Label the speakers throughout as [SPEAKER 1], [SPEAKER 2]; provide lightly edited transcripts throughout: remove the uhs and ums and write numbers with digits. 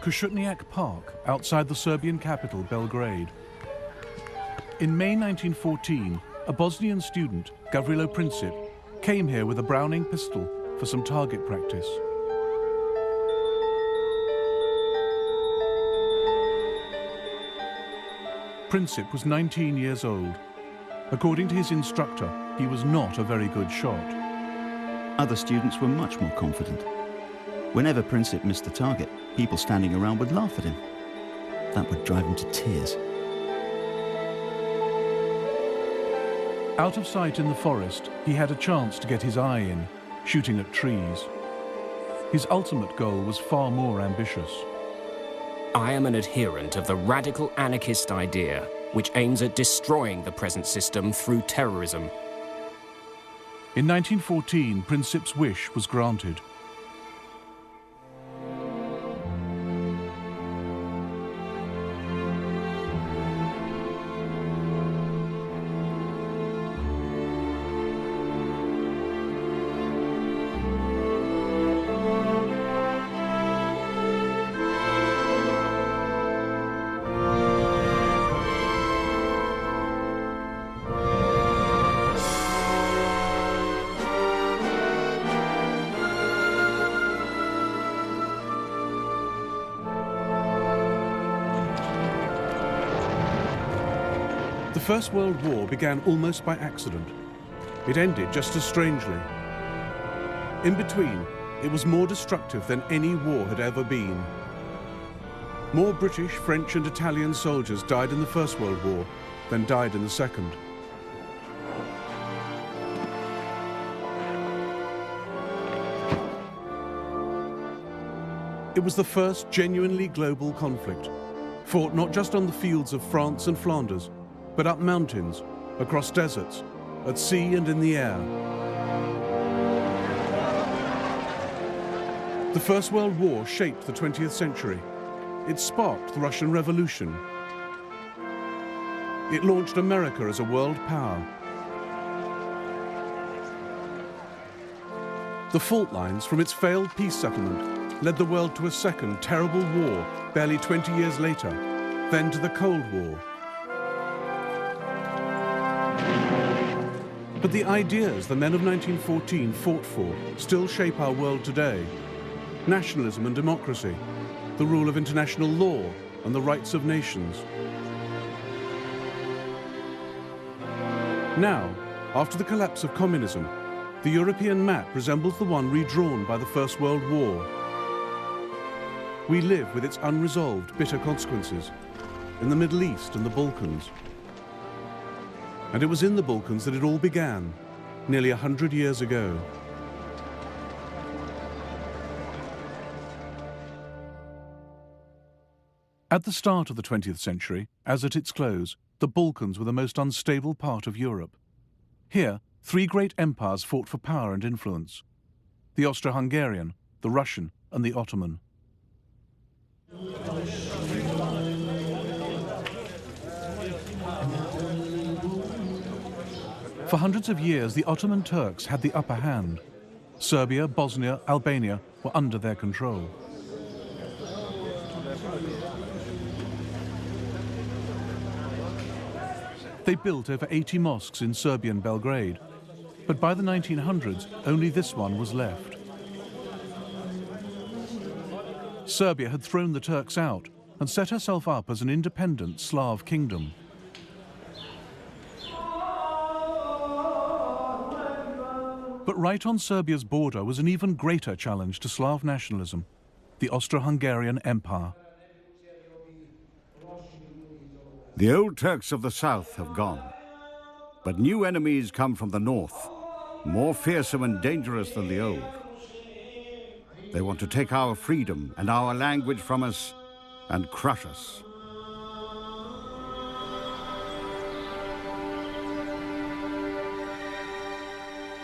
[SPEAKER 1] Košutnjak Park outside the Serbian capital, Belgrade. In May 1914, a Bosnian student, Gavrilo Princip, came here with a Browning pistol for some target practice. Princip was 19 years old. According to his instructor, he was not a very good shot.
[SPEAKER 2] Other students were much more confident. Whenever Princip missed the target, people standing around would laugh at him. That would drive him to tears.
[SPEAKER 1] Out of sight in the forest, he had a chance to get his eye in, shooting at trees. His ultimate goal was far more ambitious.
[SPEAKER 3] I am an adherent of the radical anarchist idea, which aims at destroying the present system through terrorism.
[SPEAKER 1] In 1914, Princip's wish was granted. The First World War began almost by accident. It ended just as strangely. In between, it was more destructive than any war had ever been. More British, French and Italian soldiers died in the First World War than died in the Second. It was the first genuinely global conflict, fought not just on the fields of France and Flanders, but up mountains, across deserts, at sea and in the air. The First World War shaped the 20th century. It sparked the Russian Revolution. It launched America as a world power. The fault lines from its failed peace settlement led the world to a second terrible war barely 20 years later, then to the Cold War. But the ideas the men of 1914 fought for still shape our world today. Nationalism and democracy, the rule of international law and the rights of nations. Now, after the collapse of communism, the European map resembles the one redrawn by the First World War. We live with its unresolved, bitter consequences in the Middle East and the Balkans. And it was in the Balkans that it all began, nearly 100 years ago. At the start of the 20th century, as at its close, the Balkans were the most unstable part of Europe. Here, three great empires fought for power and influence: the Austro-Hungarian, the Russian, and the Ottoman. For hundreds of years, the Ottoman Turks had the upper hand. Serbia, Bosnia, Albania were under their control. They built over 80 mosques in Serbian Belgrade, but by the 1900s, only this one was left. Serbia had thrown the Turks out and set herself up as an independent Slav kingdom. But right on Serbia's border was an even greater challenge to Slav nationalism: the Austro-Hungarian Empire.
[SPEAKER 4] The old Turks of the south have gone, but new enemies come from the north, more fearsome and dangerous than the old. They want to take our freedom and our language from us and crush us.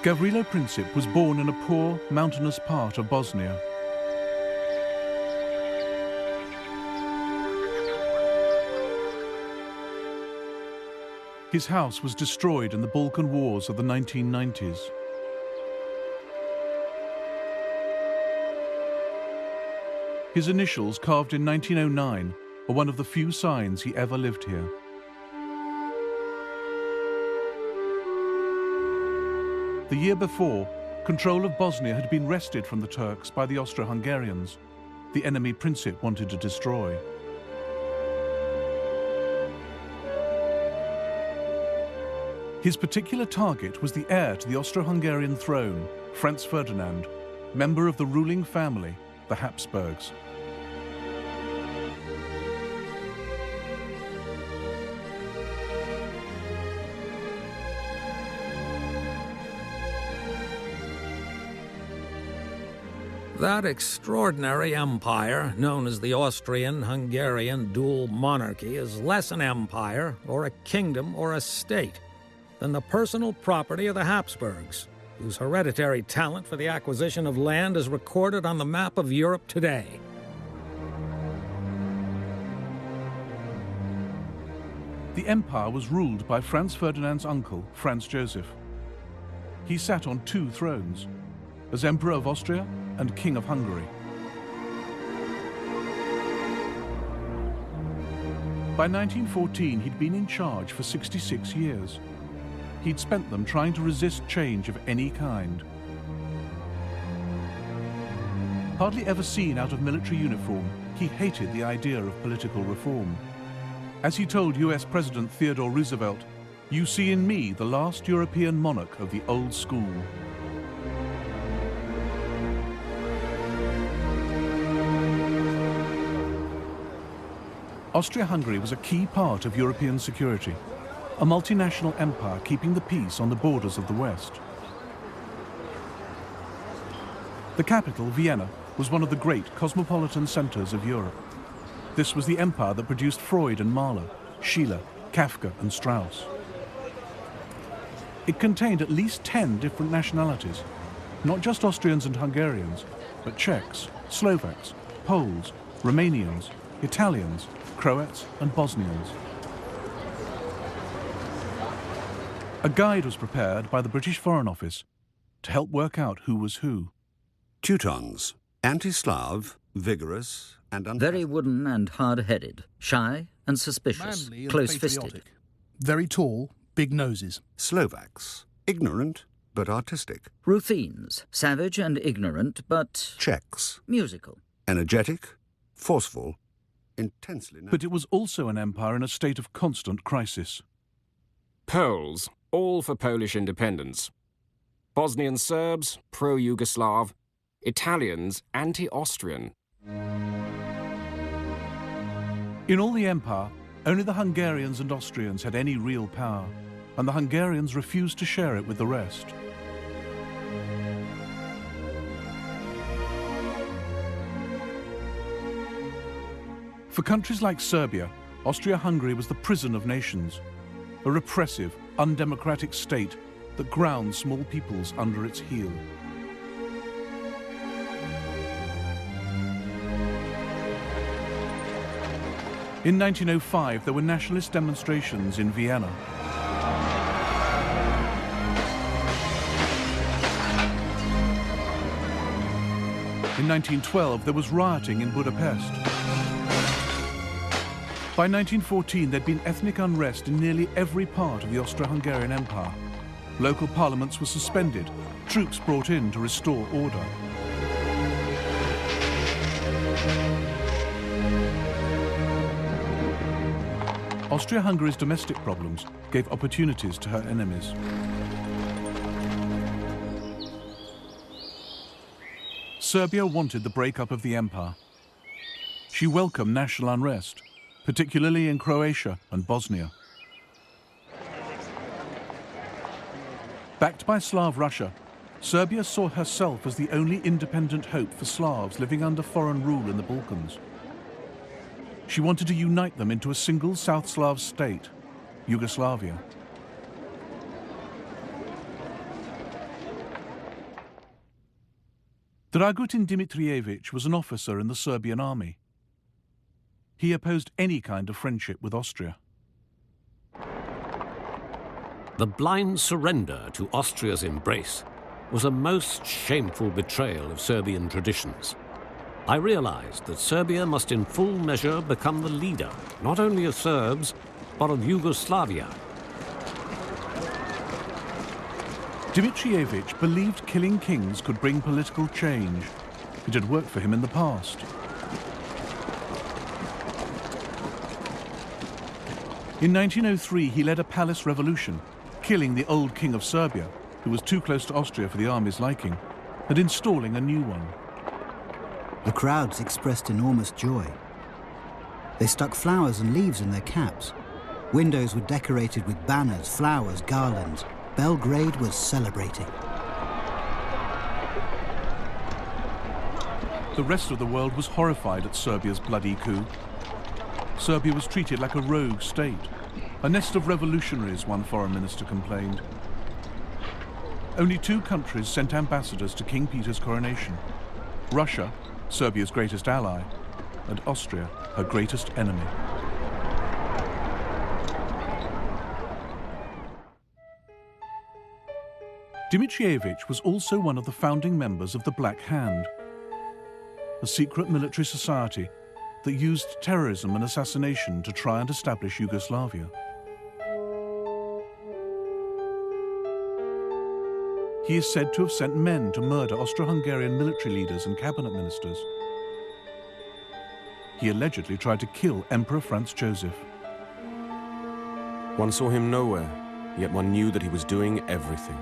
[SPEAKER 1] Gavrilo Princip was born in a poor, mountainous part of Bosnia. His house was destroyed in the Balkan Wars of the 1990s. His initials, carved in 1909, are one of the few signs he ever lived here. The year before, control of Bosnia had been wrested from the Turks by the Austro-Hungarians, the enemy Princip wanted to destroy. His particular target was the heir to the Austro-Hungarian throne, Franz Ferdinand, member of the ruling family, the Habsburgs.
[SPEAKER 5] That extraordinary empire, known as the Austrian-Hungarian dual monarchy, is less an empire, or a kingdom, or a state, than the personal property of the Habsburgs, whose hereditary talent for the acquisition of land is recorded on the map of Europe today.
[SPEAKER 1] The empire was ruled by Franz Ferdinand's uncle, Franz Joseph. He sat on two thrones, as Emperor of Austria and King of Hungary. By 1914, he'd been in charge for 66 years. He'd spent them trying to resist change of any kind. Hardly ever seen out of military uniform, he hated the idea of political reform. As he told US President Theodore Roosevelt, "You see in me the last European monarch of the old school." Austria-Hungary was a key part of European security, a multinational empire keeping the peace on the borders of the West. The capital, Vienna, was one of the great cosmopolitan centers of Europe. This was the empire that produced Freud and Mahler, Schiller, Kafka and Strauss. It contained at least 10 different nationalities, not just Austrians and Hungarians, but Czechs, Slovaks, Poles, Romanians, Italians, Croats and Bosnians. A guide was prepared by the British Foreign Office to help work out who was who.
[SPEAKER 6] Teutons, anti-Slav, vigorous and
[SPEAKER 7] very wooden and hard-headed, shy and suspicious,
[SPEAKER 8] Manly and
[SPEAKER 7] close-fisted.
[SPEAKER 8] patriotic. Very tall, big noses.
[SPEAKER 6] Slovaks, ignorant but artistic.
[SPEAKER 7] Ruthenes, savage and ignorant, but
[SPEAKER 6] Czechs,
[SPEAKER 7] musical.
[SPEAKER 6] energetic, forceful, intensely...
[SPEAKER 1] But it was also an empire in a state of constant crisis.
[SPEAKER 3] Poles, all for Polish independence. Bosnian Serbs, pro-Yugoslav. Italians, anti-Austrian.
[SPEAKER 1] In all the empire, only the Hungarians and Austrians had any real power, and the Hungarians refused to share it with the rest. For countries like Serbia, Austria-Hungary was the prison of nations, a repressive, undemocratic state that ground small peoples under its heel. In 1905, there were nationalist demonstrations in Vienna. In 1912, there was rioting in Budapest. By 1914, there'd been ethnic unrest in nearly every part of the Austro-Hungarian Empire. Local parliaments were suspended, troops brought in to restore order. Austria-Hungary's domestic problems gave opportunities to her enemies. Serbia wanted the breakup of the empire. She welcomed national unrest, particularly in Croatia and Bosnia. Backed by Slav Russia, Serbia saw herself as the only independent hope for Slavs living under foreign rule in the Balkans. She wanted to unite them into a single South Slav state, Yugoslavia. Dragutin Dimitrievich was an officer in the Serbian army. He opposed any kind of friendship with Austria.
[SPEAKER 9] The blind surrender to Austria's embrace was a most shameful betrayal of Serbian traditions. I realized that Serbia must in full measure become the leader, not only of Serbs, but of Yugoslavia.
[SPEAKER 1] Dimitrievich believed killing kings could bring political change. It had worked for him in the past. In 1903, he led a palace revolution, killing the old king of Serbia, who was too close to Austria for the army's liking, and installing a new one.
[SPEAKER 10] The crowds expressed enormous joy. They stuck flowers and leaves in their caps. Windows were decorated with banners, flowers, garlands. Belgrade was celebrating.
[SPEAKER 1] The rest of the world was horrified at Serbia's bloody coup. Serbia was treated like a rogue state, a nest of revolutionaries, one foreign minister complained. Only 2 countries sent ambassadors to King Peter's coronation: Russia, Serbia's greatest ally, and Austria, her greatest enemy. Dimitrievich was also one of the founding members of the Black Hand, a secret military society that used terrorism and assassination to try and establish Yugoslavia. He is said to have sent men to murder Austro-Hungarian military leaders and cabinet ministers. He allegedly tried to kill Emperor Franz Joseph.
[SPEAKER 3] One saw him nowhere, yet one knew that he was doing everything.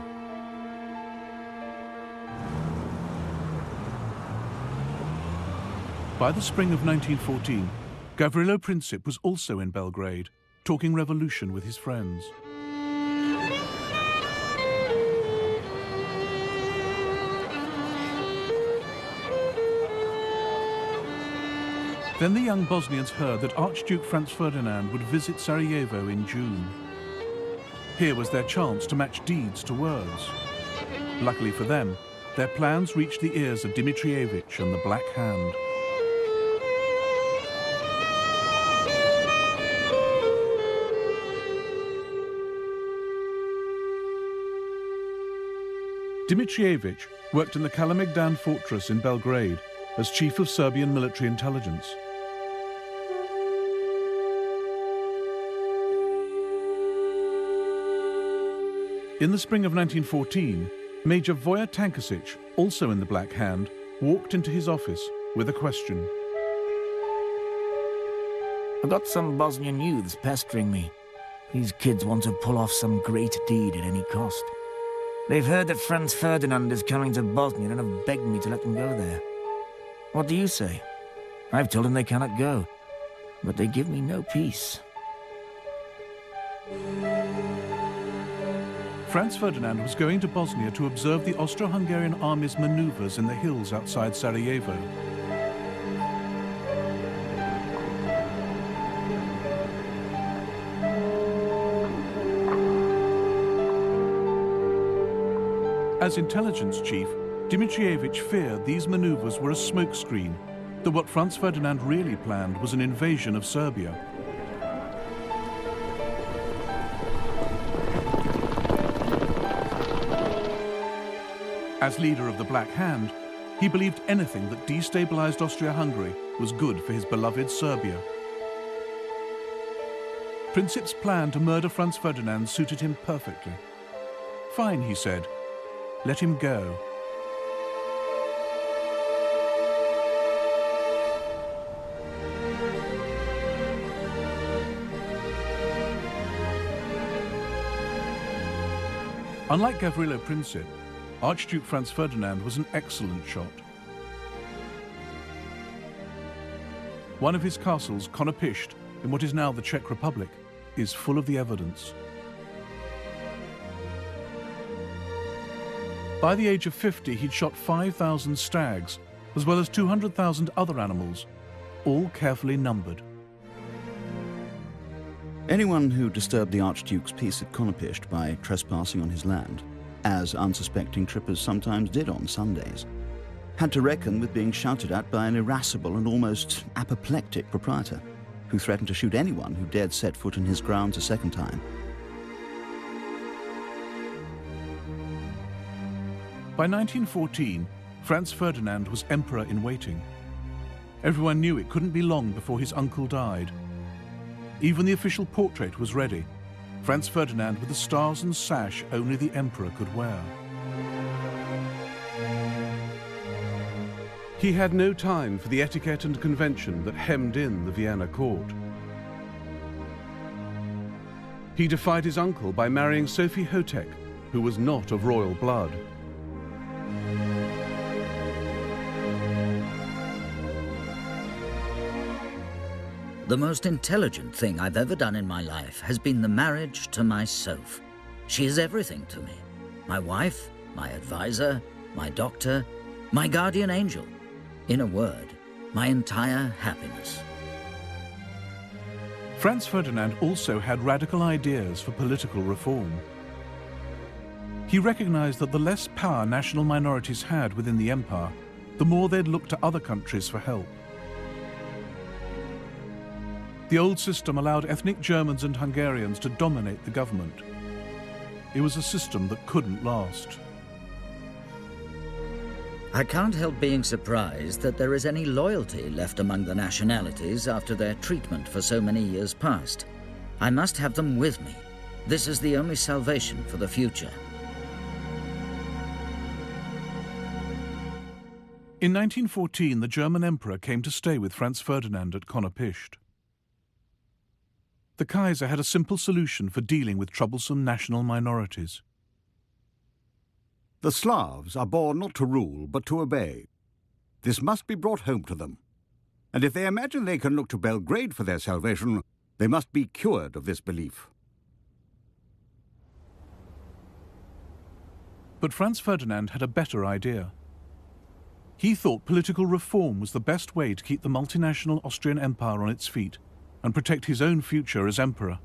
[SPEAKER 1] By the spring of 1914, Gavrilo Princip was also in Belgrade, talking revolution with his friends. Then the young Bosnians heard that Archduke Franz Ferdinand would visit Sarajevo in June. Here was their chance to match deeds to words. Luckily for them, their plans reached the ears of Dimitrievich and the Black Hand. Dimitrievich worked in the Kalemegdan fortress in Belgrade as chief of Serbian military intelligence. In the spring of 1914, Major Voja Tankasic, also in the Black Hand, walked into his office with a question.
[SPEAKER 11] I've got some Bosnian youths pestering me. These kids want to pull off some great deed at any cost. They've heard that Franz Ferdinand is coming to Bosnia and have begged me to let them go there. What do you say? I've told them they cannot go, but they give me no peace.
[SPEAKER 1] Franz Ferdinand was going to Bosnia to observe the Austro-Hungarian army's maneuvers in the hills outside Sarajevo. As intelligence chief, Dimitrievich feared these maneuvers were a smokescreen, that what Franz Ferdinand really planned was an invasion of Serbia. As leader of the Black Hand, he believed anything that destabilized Austria-Hungary was good for his beloved Serbia. Princip's plan to murder Franz Ferdinand suited him perfectly. Fine, he said. Let him go. Unlike Gavrilo Princip, Archduke Franz Ferdinand was an excellent shot. One of his castles, Konopisht, in what is now the Czech Republic, is full of the evidence. By the age of 50, he'd shot 5,000 stags, as well as 200,000 other animals, all carefully numbered.
[SPEAKER 2] Anyone who disturbed the Archduke's peace at Konopisht by trespassing on his land, as unsuspecting trippers sometimes did on Sundays, had to reckon with being shouted at by an irascible and almost apoplectic proprietor, who threatened to shoot anyone who dared set foot in his grounds a second time.
[SPEAKER 1] By 1914, Franz Ferdinand was emperor in waiting. Everyone knew it couldn't be long before his uncle died. Even the official portrait was ready, Franz Ferdinand with the stars and sash only the emperor could wear. He had no time for the etiquette and convention that hemmed in the Vienna court. He defied his uncle by marrying Sophie Hotek, who was not of royal blood.
[SPEAKER 7] The most intelligent thing I've ever done in my life has been the marriage to my Soph. She is everything to me. My wife, my advisor, my doctor, my guardian angel. In a word, my entire happiness.
[SPEAKER 1] Franz Ferdinand also had radical ideas for political reform. He recognized that the less power national minorities had within the empire, the more they'd look to other countries for help. The old system allowed ethnic Germans and Hungarians to dominate the government. It was a system that couldn't last.
[SPEAKER 7] I can't help being surprised that there is any loyalty left among the nationalities after their treatment for so many years past. I must have them with me. This is the only salvation for the future.
[SPEAKER 1] In 1914, the German emperor came to stay with Franz Ferdinand at Konopishcht. The Kaiser had a simple solution for dealing with troublesome national minorities.
[SPEAKER 4] The Slavs are born not to rule, but to obey. This must be brought home to them. And if they imagine they can look to Belgrade for their salvation, they must be cured of this belief.
[SPEAKER 1] But Franz Ferdinand had a better idea. He thought political reform was the best way to keep the multinational Austrian Empire on its feet and protect his own future as emperor.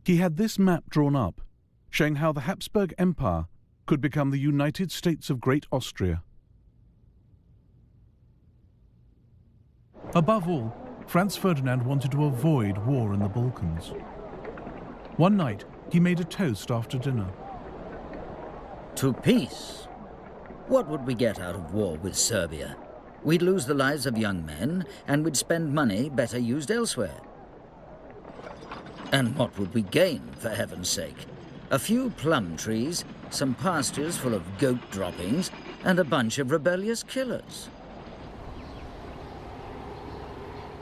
[SPEAKER 1] He had this map drawn up, showing how the Habsburg Empire could become the United States of Great Austria. Above all, Franz Ferdinand wanted to avoid war in the Balkans. One night, he made a toast after dinner.
[SPEAKER 7] To peace. What would we get out of war with Serbia? We'd lose the lives of young men, and we'd spend money better used elsewhere. And what would we gain, for heaven's sake? A few plum trees, some pastures full of goat droppings, and a bunch of rebellious killers.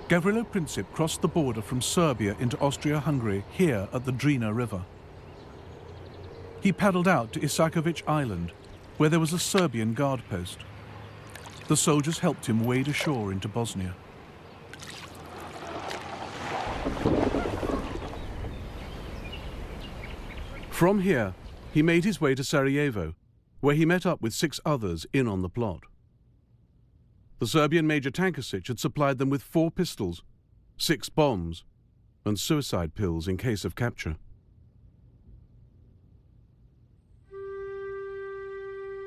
[SPEAKER 1] Gavrilo Princip crossed the border from Serbia into Austria-Hungary here at the Drina River. He paddled out to Isakovic Island, where there was a Serbian guard post. The soldiers helped him wade ashore into Bosnia. From here, he made his way to Sarajevo, where he met up with 6 others in on the plot. The Serbian Major Tankasic had supplied them with 4 pistols, 6 bombs, and suicide pills in case of capture.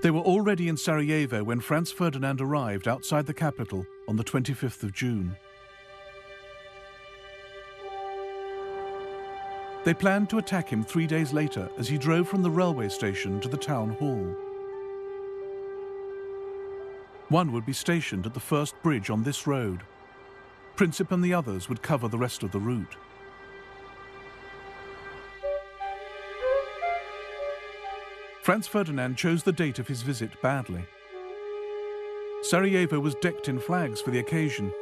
[SPEAKER 1] They were already in Sarajevo when Franz Ferdinand arrived outside the capital on the 25th of June. They planned to attack him 3 days later as he drove from the railway station to the town hall. One would be stationed at the first bridge on this road. Princip and the others would cover the rest of the route. Franz Ferdinand chose the date of his visit badly. Sarajevo was decked in flags for the occasion,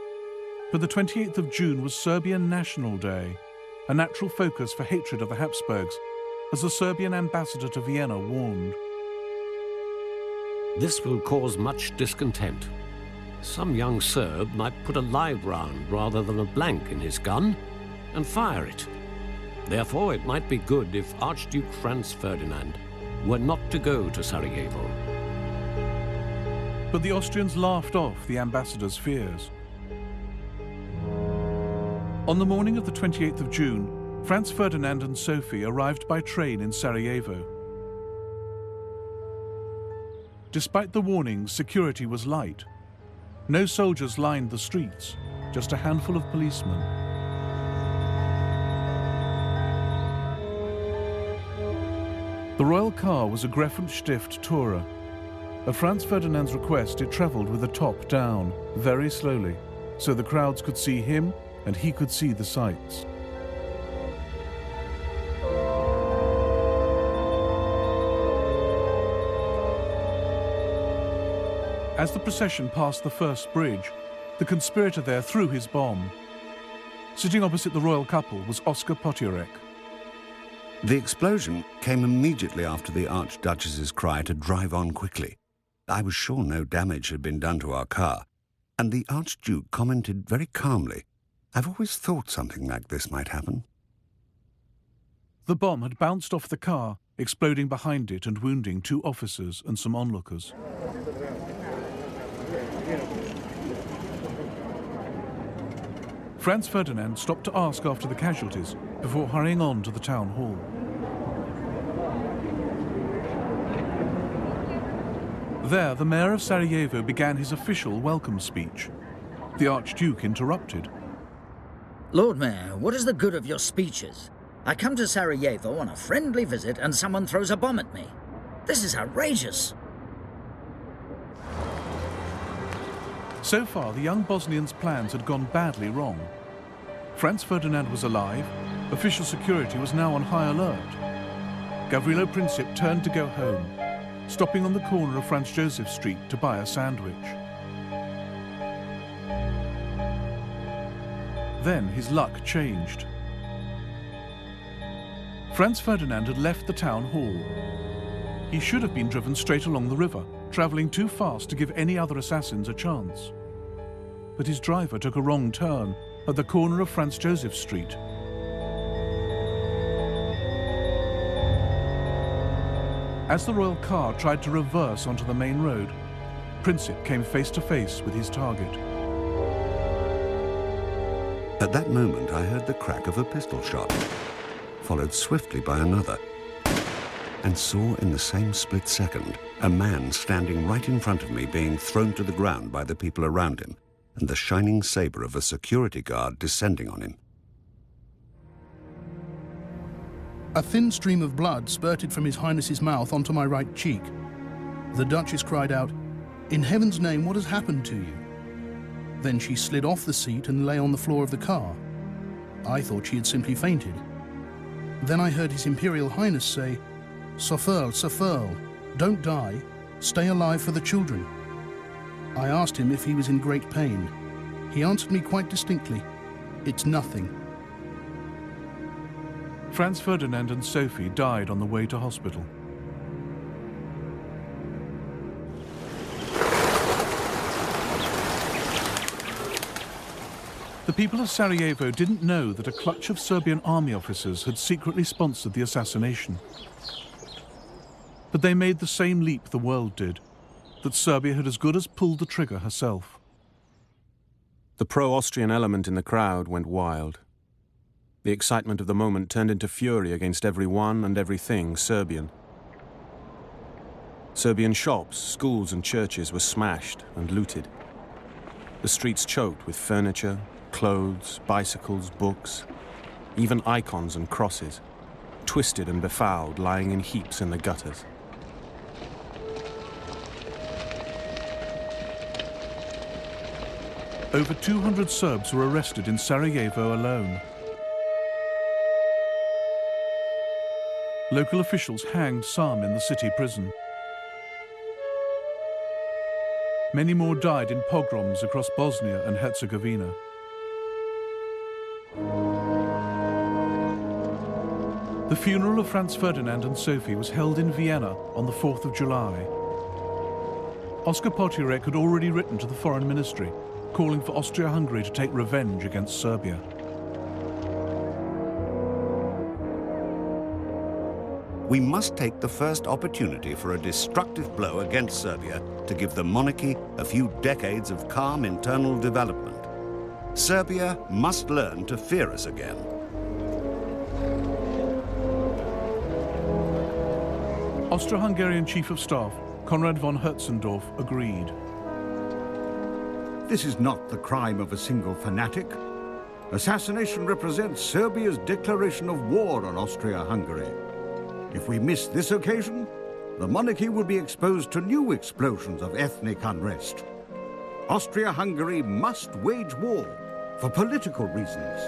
[SPEAKER 1] but the 28th of June was Serbian National Day, a natural focus for hatred of the Habsburgs, as the Serbian ambassador to Vienna warned.
[SPEAKER 9] This will cause much discontent. Some young Serb might put a live round rather than a blank in his gun and fire it. Therefore, it might be good if Archduke Franz Ferdinand were not to go to Sarajevo.
[SPEAKER 1] But the Austrians laughed off the ambassador's fears. On the morning of the 28th of June, Franz Ferdinand and Sophie arrived by train in Sarajevo. Despite the warnings, security was light. No soldiers lined the streets, just a handful of policemen. The royal car was a Greffenstift Tourer. At Franz Ferdinand's request, it travelled with the top down, very slowly, so the crowds could see him and he could see the sights. As the procession passed the first bridge, the conspirator there threw his bomb. Sitting opposite the royal couple was Oskar Potiorek.
[SPEAKER 6] The explosion came immediately after the Archduchess's cry to drive on quickly. I was sure no damage had been done to our car, and the Archduke commented very calmly, "I've always thought something like this might happen."
[SPEAKER 1] The bomb had bounced off the car, exploding behind it and wounding 2 officers and some onlookers. Franz Ferdinand stopped to ask after the casualties before hurrying on to the town hall. There, the mayor of Sarajevo began his official welcome speech. The Archduke interrupted.
[SPEAKER 7] Lord Mayor, what is the good of your speeches? I come to Sarajevo on a friendly visit and someone throws a bomb at me. This is outrageous.
[SPEAKER 1] So far, the young Bosnian's plans had gone badly wrong. Franz Ferdinand was alive, official security was now on high alert. Gavrilo Princip turned to go home, stopping on the corner of Franz Joseph Street to buy a sandwich. Then his luck changed. Franz Ferdinand had left the town hall. He should have been driven straight along the river, travelling too fast to give any other assassins a chance. But his driver took a wrong turn at the corner of Franz Joseph Street. As the royal car tried to reverse onto the main road, Princip came face to face with his target.
[SPEAKER 6] At that moment, I heard the crack of a pistol shot, followed swiftly by another, and saw in the same split second a man standing right in front of me being thrown to the ground by the people around him, and the shining sabre of a security guard descending on him.
[SPEAKER 8] A thin stream of blood spurted from His Highness's mouth onto my right cheek. The Duchess cried out, "In heaven's name, what has happened to you?" Then she slid off the seat and lay on the floor of the car. I thought she had simply fainted. Then I heard His Imperial Highness say, "Sofurl, Sofurl, don't die, stay alive for the children." I asked him if he was in great pain. He answered me quite distinctly, "It's nothing."
[SPEAKER 1] Franz Ferdinand and Sophie died on the way to hospital. The people of Sarajevo didn't know that a clutch of Serbian army officers had secretly sponsored the assassination. But they made the same leap the world did, that Serbia had as good as pulled the trigger herself.
[SPEAKER 3] The pro-Austrian element in the crowd went wild. The excitement of the moment turned into fury against everyone and everything Serbian. Serbian shops, schools and churches were smashed and looted. The streets choked with furniture, clothes, bicycles, books, even icons and crosses, twisted and befouled, lying in heaps in the gutters.
[SPEAKER 1] Over 200 Serbs were arrested in Sarajevo alone. Local officials hanged some in the city prison. Many more died in pogroms across Bosnia and Herzegovina. The funeral of Franz Ferdinand and Sophie was held in Vienna on the 4th of July. Oskar Potiorek had already written to the Foreign Ministry, calling for Austria-Hungary to take revenge against Serbia.
[SPEAKER 6] We must take the first opportunity for a destructive blow against Serbia to give the monarchy a few decades of calm internal development. Serbia must learn to fear us again.
[SPEAKER 1] Austro-Hungarian Chief of Staff Konrad von Hertzendorf agreed.
[SPEAKER 4] This is not the crime of a single fanatic. Assassination represents Serbia's declaration of war on Austria-Hungary. If we miss this occasion, the monarchy would be exposed to new explosions of ethnic unrest. Austria-Hungary must wage war for political reasons.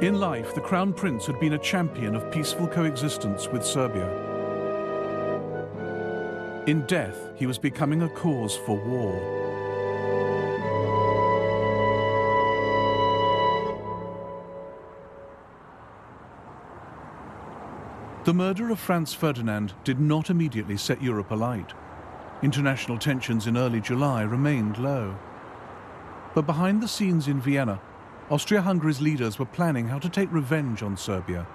[SPEAKER 1] In life, the Crown Prince had been a champion of peaceful coexistence with Serbia. In death, he was becoming a cause for war. The murder of Franz Ferdinand did not immediately set Europe alight. International tensions in early July remained low. But behind the scenes in Vienna, Austria-Hungary's leaders were planning how to take revenge on Serbia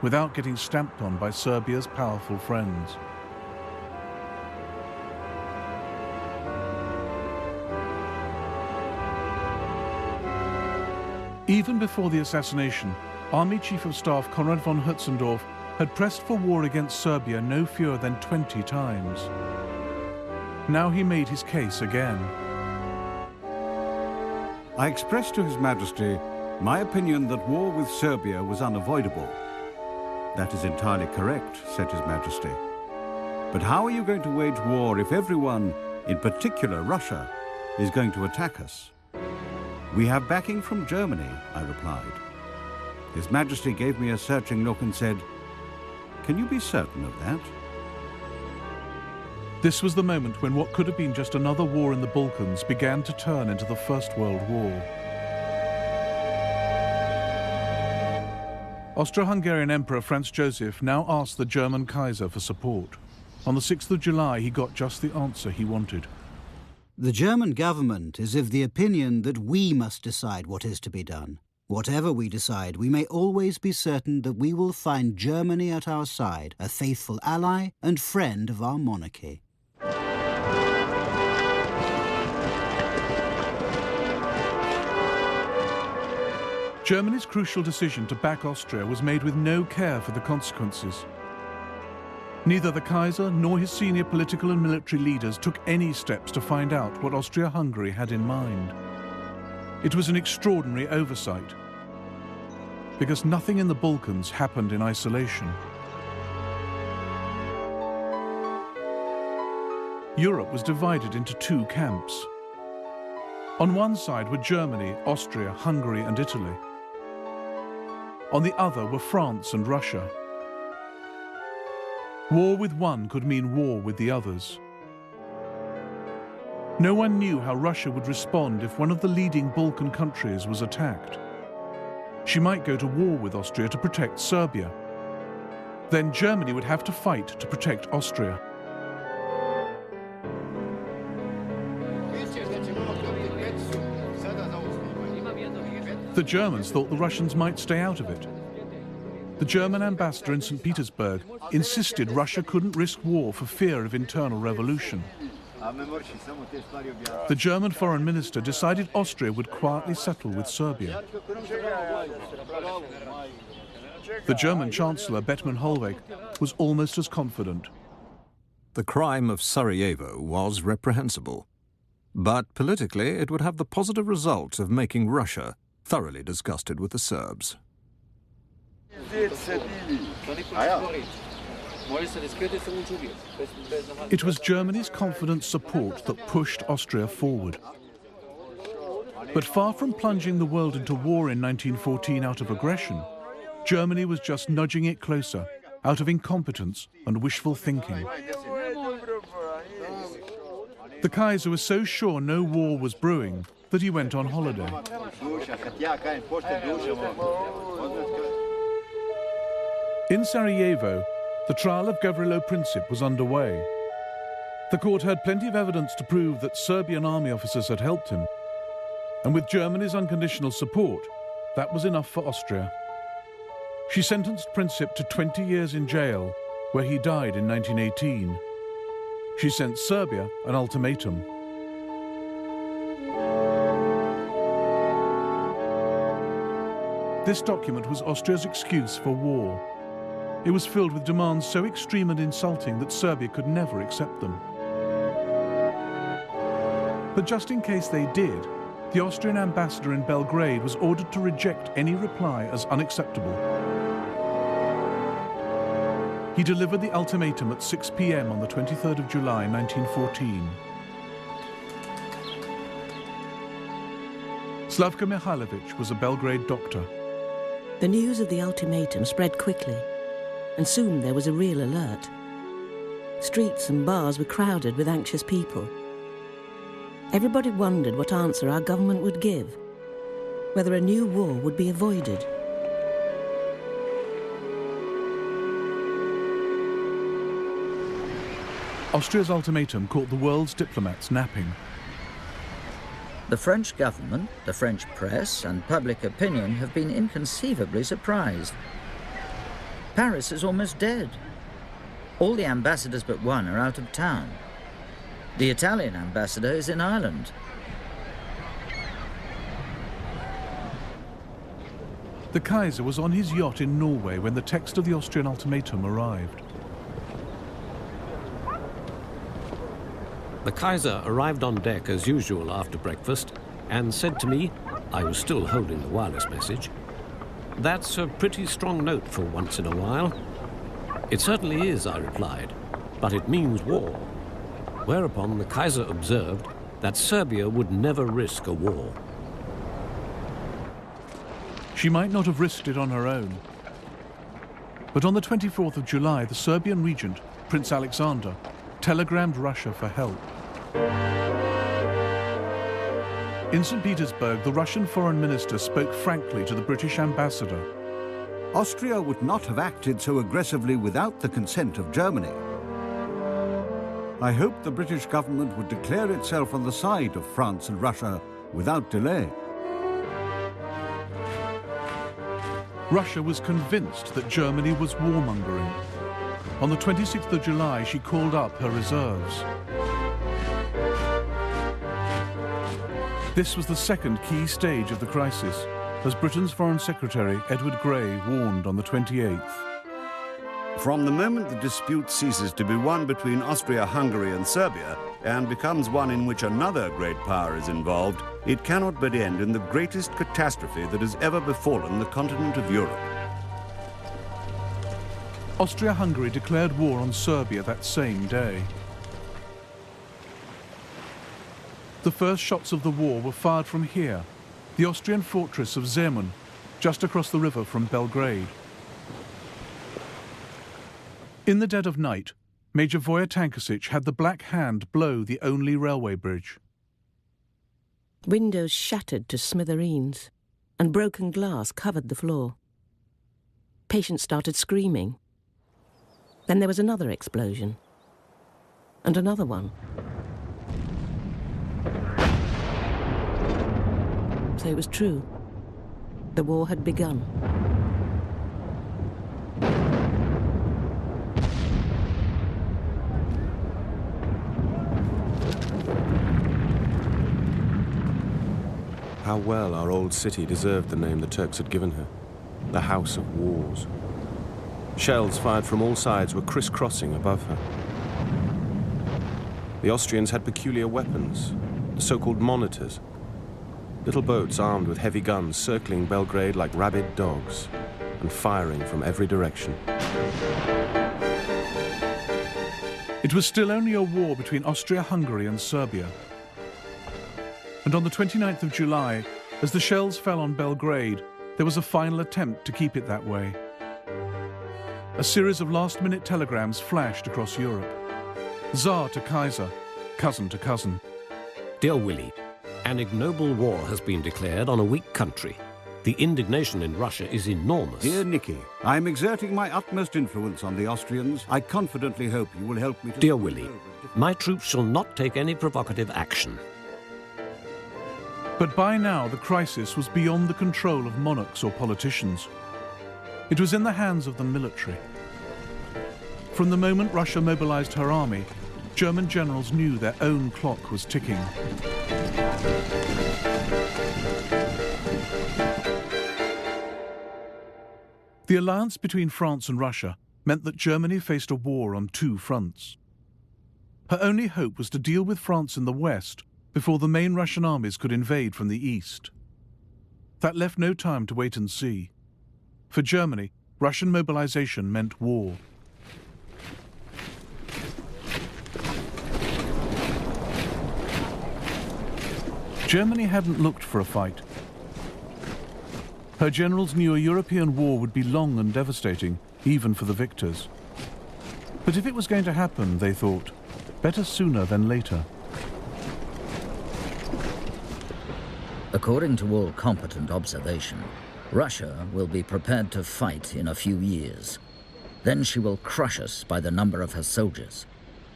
[SPEAKER 1] without getting stamped on by Serbia's powerful friends. Even before the assassination, Army Chief of Staff Konrad von Hötzendorf had pressed for war against Serbia no fewer than 20 times. Now he made his case again.
[SPEAKER 4] I expressed to His Majesty my opinion that war with Serbia was unavoidable. That is entirely correct, said His Majesty. But how are you going to wage war if everyone, in particular Russia, is going to attack us? We have backing from Germany, I replied. His Majesty gave me a searching look and said, "Can you be certain of that?"
[SPEAKER 1] This was the moment when what could have been just another war in the Balkans began to turn into the First World War. Austro-Hungarian Emperor Franz Joseph now asked the German Kaiser for support. On the 6th of July, he got just the answer he wanted.
[SPEAKER 10] The German government is of the opinion that we must decide what is to be done. Whatever we decide, we may always be certain that we will find Germany at our side, a faithful ally and friend of our monarchy.
[SPEAKER 1] Germany's crucial decision to back Austria was made with no care for the consequences. Neither the Kaiser nor his senior political and military leaders took any steps to find out what Austria-Hungary had in mind. It was an extraordinary oversight, because nothing in the Balkans happened in isolation. Europe was divided into two camps. On one side were Germany, Austria, Hungary and Italy. On the other were France and Russia. War with one could mean war with the others. No one knew how Russia would respond if one of the leading Balkan countries was attacked. She might go to war with Austria to protect Serbia. Then Germany would have to fight to protect Austria. The Germans thought the Russians might stay out of it. The German ambassador in St. Petersburg insisted Russia couldn't risk war for fear of internal revolution. The German foreign minister decided Austria would quietly settle with Serbia. The German chancellor, Bethmann Hollweg, was almost as confident.
[SPEAKER 12] The crime of Sarajevo was reprehensible, but politically it would have the positive result of making Russia thoroughly disgusted with the Serbs.
[SPEAKER 1] It was Germany's confident support that pushed Austria forward. But far from plunging the world into war in 1914 out of aggression, Germany was just nudging it closer out of incompetence and wishful thinking. The Kaiser was so sure no war was brewing that he went on holiday. In Sarajevo, the trial of Gavrilo Princip was underway. The court had plenty of evidence to prove that Serbian army officers had helped him. And with Germany's unconditional support, that was enough for Austria. She sentenced Princip to 20 years in jail, where he died in 1918. She sent Serbia an ultimatum. This document was Austria's excuse for war. It was filled with demands so extreme and insulting that Serbia could never accept them. But just in case they did, the Austrian ambassador in Belgrade was ordered to reject any reply as unacceptable. He delivered the ultimatum at 6 p.m. on the 23rd of July, 1914. Slavka Mihailovich was a Belgrade doctor.
[SPEAKER 13] The news of the ultimatum spread quickly, and soon there was a real alert. Streets and bars were crowded with anxious people. Everybody wondered what answer our government would give, whether a new war would be avoided.
[SPEAKER 1] Austria's ultimatum caught the world's diplomats napping.
[SPEAKER 7] The French government, the French press, and public opinion have been inconceivably surprised. Paris is almost dead. All the ambassadors but one are out of town. The Italian ambassador is in Ireland.
[SPEAKER 1] The Kaiser was on his yacht in Norway when the text of the Austrian ultimatum arrived.
[SPEAKER 9] The Kaiser arrived on deck as usual after breakfast and said to me, I was still holding the wireless message, "That's a pretty strong note for once in a while." "It certainly is," I replied, "but it means war." Whereupon the Kaiser observed that Serbia would never risk a war.
[SPEAKER 1] She might not have risked it on her own. But on the 24th of July, the Serbian regent, Prince Alexander, telegrammed Russia for help. In St. Petersburg, the Russian foreign minister spoke frankly to the British ambassador.
[SPEAKER 4] Austria would not have acted so aggressively without the consent of Germany. I hope the British government would declare itself on the side of France and Russia without delay.
[SPEAKER 1] Russia was convinced that Germany was warmongering. On the 26th of July, she called up her reserves. This was the second key stage of the crisis, as Britain's Foreign Secretary Edward Grey warned on the 28th.
[SPEAKER 6] From the moment the dispute ceases to be one between Austria-Hungary and Serbia and becomes one in which another great power is involved, it cannot but end in the greatest catastrophe that has ever befallen the continent of Europe.
[SPEAKER 1] Austria-Hungary declared war on Serbia that same day. The first shots of the war were fired from here, the Austrian fortress of Zemun, just across the river from Belgrade. In the dead of night, Major Voja Tankasic had the Black Hand blow the only railway bridge.
[SPEAKER 13] Windows shattered to smithereens, and broken glass covered the floor. Patients started screaming. Then there was another explosion, and another one. So it was true. The war had begun.
[SPEAKER 3] How well our old city deserved the name the Turks had given her, the House of Wars. Shells fired from all sides were crisscrossing above her. The Austrians had peculiar weapons, the so-called monitors, little boats armed with heavy guns circling Belgrade like rabid dogs and firing from every direction.
[SPEAKER 1] It was still only a war between Austria-Hungary and Serbia. And on the 29th of July, as the shells fell on Belgrade, there was a final attempt to keep it that way. A series of last-minute telegrams flashed across Europe. Tsar to Kaiser, cousin to cousin.
[SPEAKER 9] Dear Willie, an ignoble war has been declared on a weak country. The indignation in Russia is enormous.
[SPEAKER 4] Dear Nicky, I am exerting my utmost influence on the Austrians. I confidently hope you will help me to...
[SPEAKER 9] Dear Willie, my troops shall not take any provocative action.
[SPEAKER 1] But by now, the crisis was beyond the control of monarchs or politicians. It was in the hands of the military. From the moment Russia mobilized her army, German generals knew their own clock was ticking. The alliance between France and Russia meant that Germany faced a war on two fronts. Her only hope was to deal with France in the west before the main Russian armies could invade from the east. That left no time to wait and see. For Germany, Russian mobilization meant war. Germany hadn't looked for a fight. Her generals knew a European war would be long and devastating, even for the victors. But if it was going to happen, they thought, better sooner than later.
[SPEAKER 7] According to all competent observation, Russia will be prepared to fight in a few years. Then she will crush us by the number of her soldiers.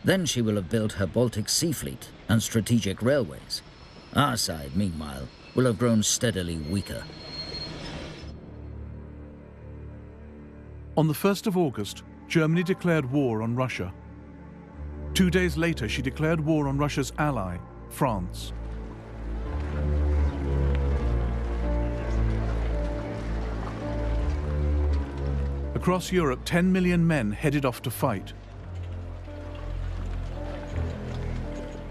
[SPEAKER 7] Then she will have built her Baltic Sea Fleet and strategic railways. Our side, meanwhile, will have grown steadily weaker.
[SPEAKER 1] On the 1st of August, Germany declared war on Russia. 2 days later, she declared war on Russia's ally, France. Across Europe, 10 million men headed off to fight.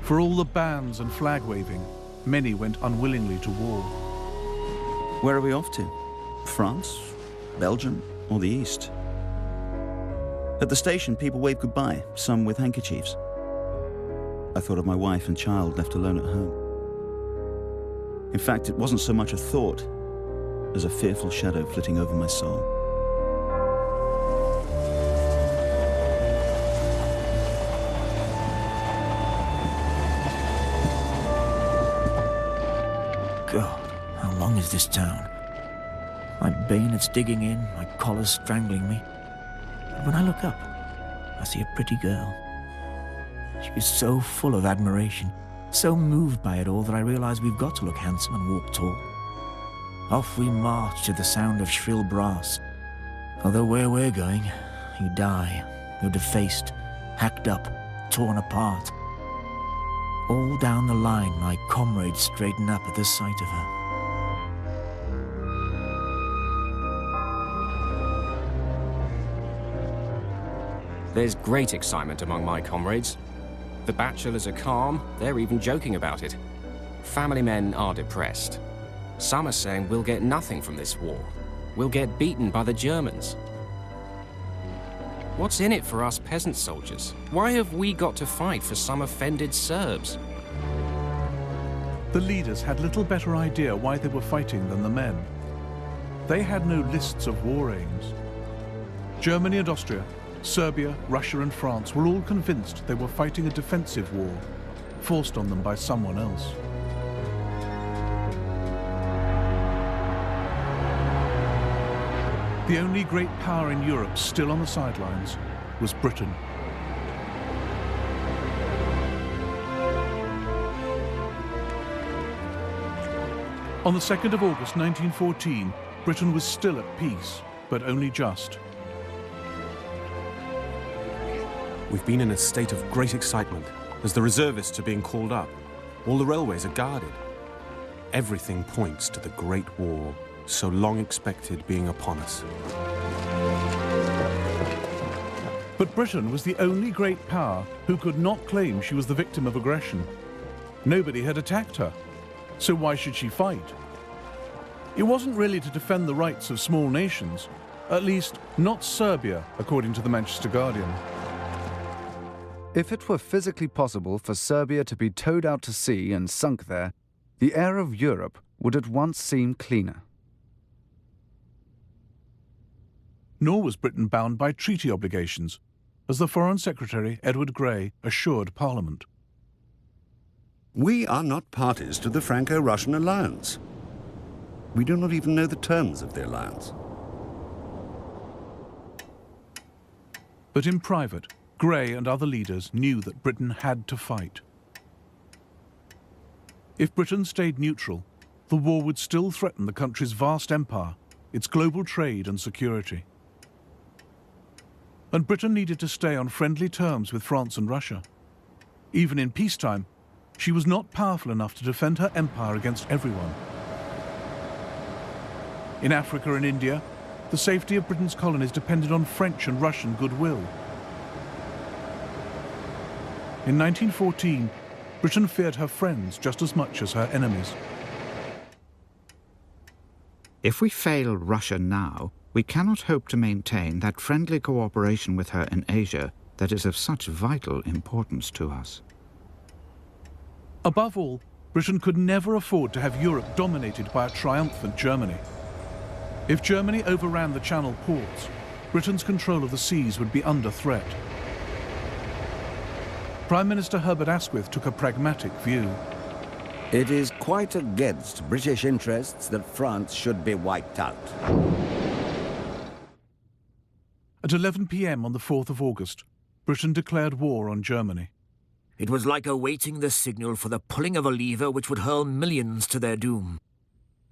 [SPEAKER 1] For all the bans and flag waving, many went unwillingly to war.
[SPEAKER 2] Where are we off to? France, Belgium, or the East? At the station, people waved goodbye, some with handkerchiefs. I thought of my wife and child left alone at home. In fact, it wasn't so much a thought as a fearful shadow flitting over my soul.
[SPEAKER 11] God, how long is this town? My bayonets digging in, my collar's strangling me. But when I look up, I see a pretty girl. She was so full of admiration, so moved by it all that I realize we've got to look handsome and walk tall. Off we march to the sound of shrill brass. Although where we're going, you die. You're defaced, hacked up, torn apart. All down the line, my comrades straighten up at the sight of her.
[SPEAKER 14] There's great excitement among my comrades. The bachelors are calm, they're even joking about it. Family men are depressed. Some are saying we'll get nothing from this war. We'll get beaten by the Germans. What's in it for us peasant soldiers? Why have we got to fight for some offended Serbs?
[SPEAKER 1] The leaders had little better idea why they were fighting than the men. They had no lists of war aims. Germany and Austria, Serbia, Russia and France were all convinced they were fighting a defensive war, forced on them by someone else. The only great power in Europe still on the sidelines was Britain. On the 2nd of August 1914, Britain was still at peace, but only just.
[SPEAKER 3] We've been in a state of great excitement as the reservists are being called up. All the railways are guarded. Everything points to the Great War, so long expected, being upon us.
[SPEAKER 1] But Britain was the only great power who could not claim she was the victim of aggression. Nobody had attacked her, so why should she fight? It wasn't really to defend the rights of small nations, at least not Serbia, according to the Manchester Guardian.
[SPEAKER 15] If it were physically possible for Serbia to be towed out to sea and sunk there, the air of Europe would at once seem cleaner.
[SPEAKER 1] Nor was Britain bound by treaty obligations, as the Foreign Secretary, Edward Grey, assured Parliament.
[SPEAKER 6] We are not parties to the Franco-Russian alliance. We do not even know the terms of the alliance.
[SPEAKER 1] But in private, Grey and other leaders knew that Britain had to fight. If Britain stayed neutral, the war would still threaten the country's vast empire, its global trade and security. And Britain needed to stay on friendly terms with France and Russia. Even in peacetime, she was not powerful enough to defend her empire against everyone. In Africa and India, the safety of Britain's colonies depended on French and Russian goodwill. In 1914, Britain feared her friends just as much as her enemies.
[SPEAKER 16] If we fail Russia now, we cannot hope to maintain that friendly cooperation with her in Asia that is of such vital importance to us.
[SPEAKER 1] Above all, Britain could never afford to have Europe dominated by a triumphant Germany. If Germany overran the Channel ports, Britain's control of the seas would be under threat. Prime Minister Herbert Asquith took a pragmatic view.
[SPEAKER 17] It is quite against British interests that France should be wiped out.
[SPEAKER 1] At 11 p.m. on the 4th of August, Britain declared war on Germany.
[SPEAKER 11] It was like awaiting the signal for the pulling of a lever which would hurl millions to their doom.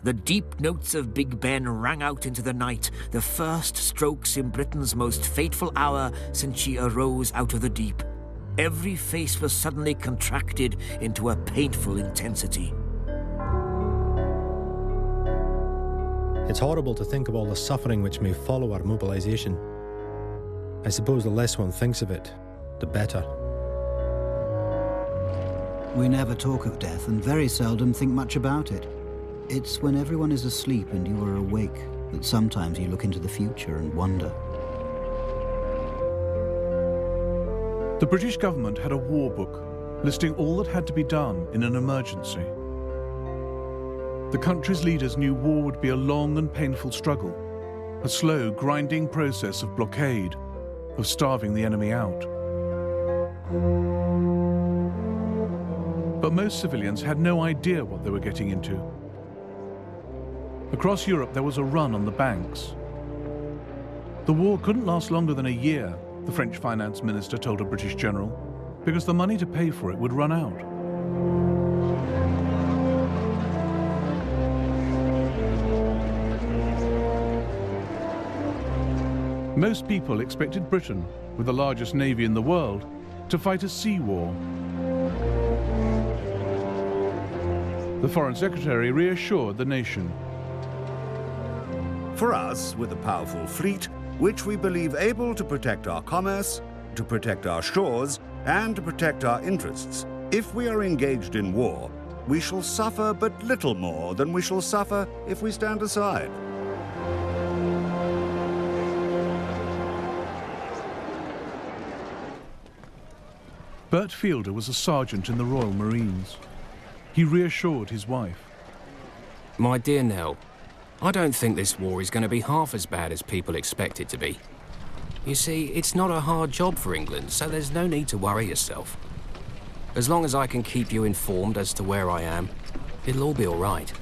[SPEAKER 11] The deep notes of Big Ben rang out into the night, the first strokes in Britain's most fateful hour since she arose out of the deep. Every face was suddenly contracted into a painful intensity.
[SPEAKER 18] It's horrible to think of all the suffering which may follow our mobilization. I suppose the less one thinks of it, the better.
[SPEAKER 10] We never talk of death and very seldom think much about it. It's when everyone is asleep and you are awake that sometimes you look into the future and wonder.
[SPEAKER 1] The British government had a war book listing all that had to be done in an emergency. The country's leaders knew war would be a long and painful struggle, a slow, grinding process of blockade, of starving the enemy out. But most civilians had no idea what they were getting into. Across Europe, there was a run on the banks. The war couldn't last longer than a year, the French finance minister told a British general, because the money to pay for it would run out. Most people expected Britain, with the largest navy in the world, to fight a sea war. The Foreign Secretary reassured the nation.
[SPEAKER 4] For us, with a powerful fleet, which we believe able to protect our commerce, to protect our shores, and to protect our interests, if we are engaged in war, we shall suffer but little more than we shall suffer if we stand aside.
[SPEAKER 1] Bert Fielder was a sergeant in the Royal Marines. He reassured his wife.
[SPEAKER 14] My dear Nell, I don't think this war is going to be half as bad as people expect it to be. You see, it's not a hard job for England, so there's no need to worry yourself. As long as I can keep you informed as to where I am, it'll all be all right.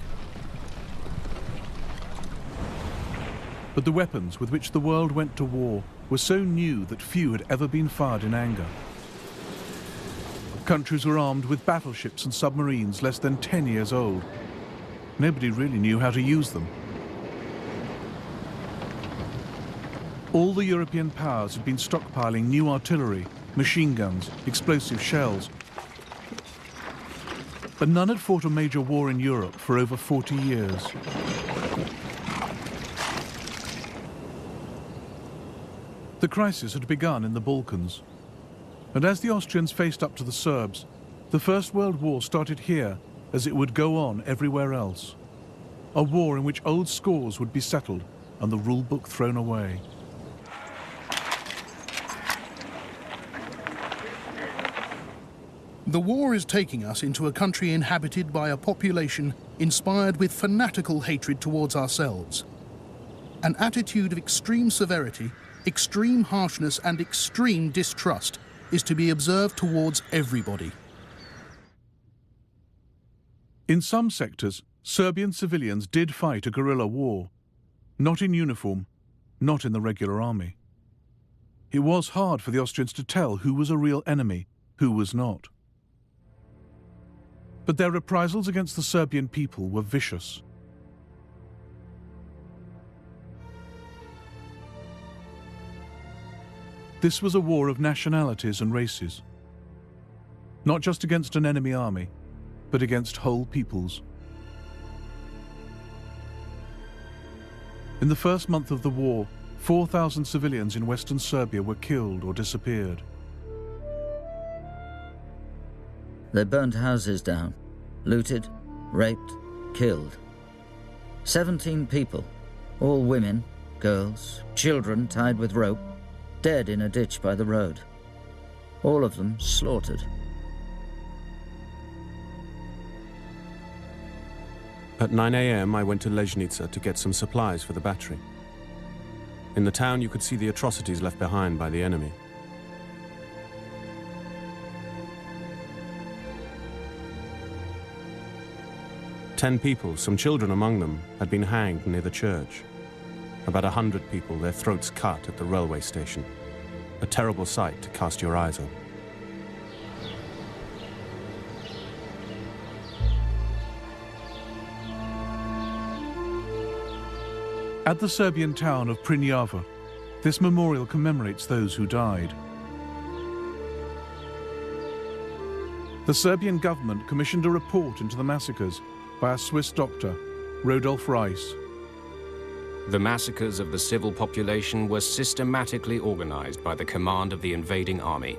[SPEAKER 1] But the weapons with which the world went to war were so new that few had ever been fired in anger. Countries were armed with battleships and submarines less than 10 years old. Nobody really knew how to use them. All the European powers had been stockpiling new artillery, machine guns, explosive shells. But none had fought a major war in Europe for over 40 years. The crisis had begun in the Balkans. And as the Austrians faced up to the Serbs, the First World War started here as it would go on everywhere else. A war in which old scores would be settled and the rule book thrown away.
[SPEAKER 8] The war is taking us into a country inhabited by a population inspired with fanatical hatred towards ourselves. An attitude of extreme severity, extreme harshness, and extreme distrust is to be observed towards everybody.
[SPEAKER 1] In some sectors, Serbian civilians did fight a guerrilla war, not in uniform, not in the regular army. It was hard for the Austrians to tell who was a real enemy, who was not. But their reprisals against the Serbian people were vicious. This was a war of nationalities and races, not just against an enemy army, but against whole peoples. In the first month of the war, 4,000 civilians in western Serbia were killed or disappeared.
[SPEAKER 7] They burnt houses down, looted, raped, killed. 17 people, all women, girls, children tied with rope, dead in a ditch by the road. All of them slaughtered.
[SPEAKER 3] At 9 a.m., I went to Legendas to get some supplies for the battery. In the town, you could see the atrocities left behind by the enemy. Ten people, some children among them, had been hanged near the church. About 100 people, their throats cut at the railway station. A terrible sight to cast your eyes on.
[SPEAKER 1] At the Serbian town of Primeira, this memorial commemorates those who died. The Serbian government commissioned a report into the massacres by a Swiss doctor, Rodolf Reis.
[SPEAKER 14] The massacres of the civil population were systematically organized by the command of the invading army.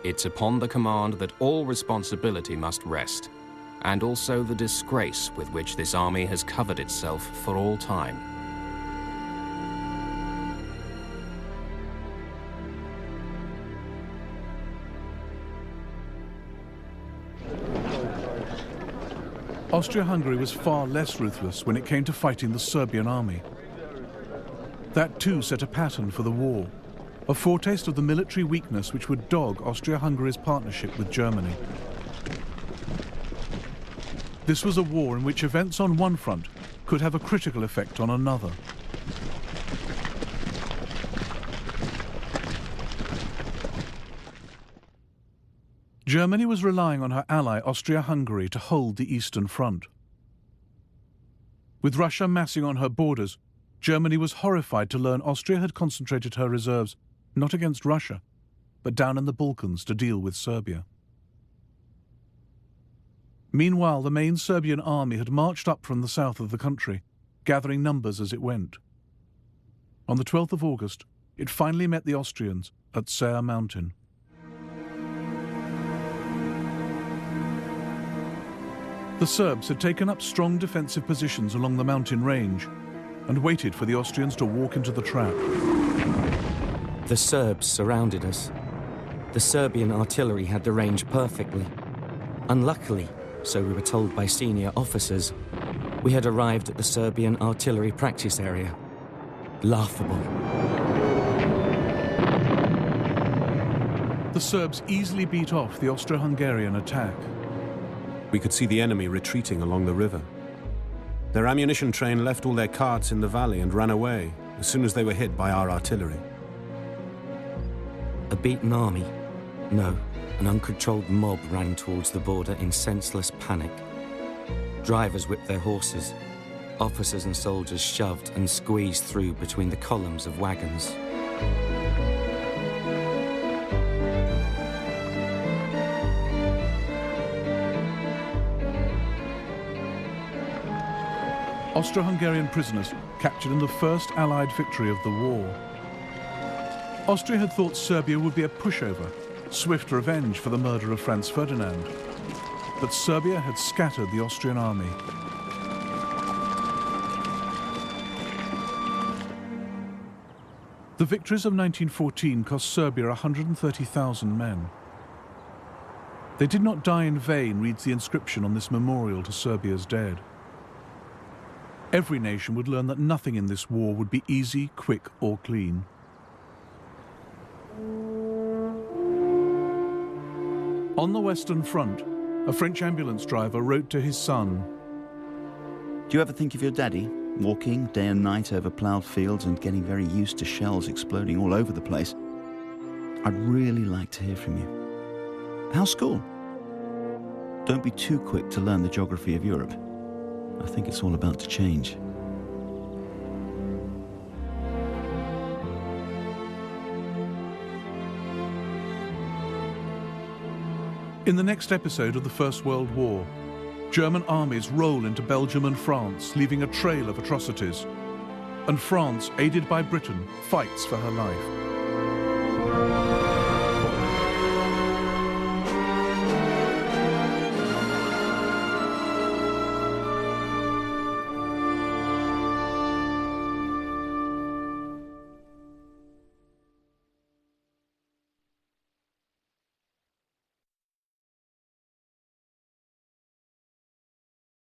[SPEAKER 14] It's upon the command that all responsibility must rest, and also the disgrace with which this army has covered itself for all time.
[SPEAKER 1] Austria-Hungary was far less ruthless when it came to fighting the Serbian army. That too set a pattern for the war, a foretaste of the military weakness which would dog Austria-Hungary's partnership with Germany. This was a war in which events on one front could have a critical effect on another. Germany was relying on her ally Austria-Hungary to hold the Eastern Front. With Russia massing on her borders, Germany was horrified to learn Austria had concentrated her reserves not against Russia, but down in the Balkans to deal with Serbia. Meanwhile, the main Serbian army had marched up from the south of the country, gathering numbers as it went. On the 12th of August, it finally met the Austrians at Sayre Mountain. The Serbs had taken up strong defensive positions along the mountain range and waited for the Austrians to walk into the trap.
[SPEAKER 19] The Serbs surrounded us. The Serbian artillery had the range perfectly. Unluckily, so we were told by senior officers, we had arrived at the Serbian artillery practice area. Laughable.
[SPEAKER 1] The Serbs easily beat off the Austro-Hungarian attack.
[SPEAKER 3] We could see the enemy retreating along the river. Their ammunition train left all their carts in the valley and ran away as soon as they were hit by our artillery.
[SPEAKER 19] A beaten army? No, an uncontrolled mob ran towards the border in senseless panic. Drivers whipped their horses. Officers and soldiers shoved and squeezed through between the columns of wagons.
[SPEAKER 1] Austro-Hungarian prisoners captured in the first Allied victory of the war. Austria had thought Serbia would be a pushover, swift revenge for the murder of Franz Ferdinand. But Serbia had scattered the Austrian army. The victories of 1914 cost Serbia 130,000 men. They did not die in vain, reads the inscription on this memorial to Serbia's dead. Every nation would learn that nothing in this war would be easy, quick, or clean. On the Western Front, a French ambulance driver wrote to his son,
[SPEAKER 2] "Do you ever think of your daddy, walking day and night over ploughed fields and getting very used to shells exploding all over the place? I'd really like to hear from you. How's school? Don't be too quick to learn the geography of Europe. I think it's all about to change."
[SPEAKER 1] In the next episode of the First World War, German armies roll into Belgium and France, leaving a trail of atrocities. And France, aided by Britain, fights for her life.